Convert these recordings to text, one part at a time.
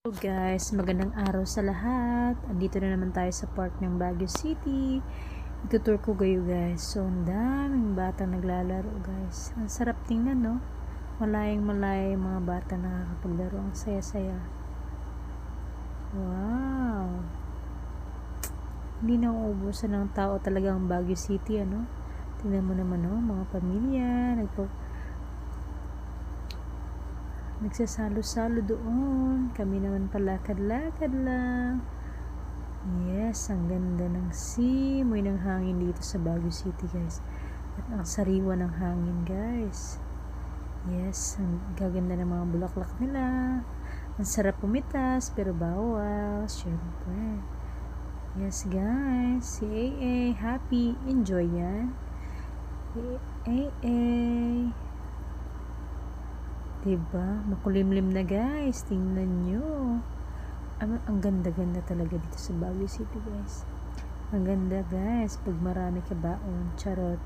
Guys, magandang araw sa lahat. Andito na naman tayo sa park ng Baguio City. Itutour ko kayo guys. So, ang daming batang naglalaro guys. Ang sarap tingnan, no? Malayang malay mga bata nakakapaglaro. Ang saya-saya. Wow! Hindi na uubusan ng tao talaga ang Baguio City, ano? Tingnan mo naman, no? Mga pamilya, nagsasalo-salo doon. Kami naman palakad-lakad lang. Yes, ang ganda ng simoy ng hangin dito sa Baguio City guys. At ang sariwa ng hangin guys. Yes, ang gaganda ng mga bulaklak nila. Ang sarap pumitas pero bawal, syempre. Yes guys, si AA happy, enjoy yan. AA. Diba? Makulimlim na guys. Tingnan nyo. Ang ganda-ganda talaga dito sa Baguio City guys. Ang ganda guys. Pag marami ka baon. Charot.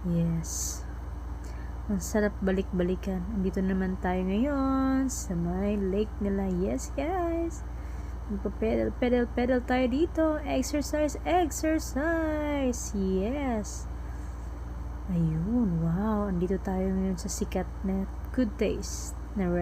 Yes. Ang sarap balik-balikan. Andito naman tayo ngayon sa may lake nila. Yes guys. Pedal tayo dito. Exercise. Yes. Ayun, wow. Andito tayo ngayon sa sikat na Good Taste na restaurant.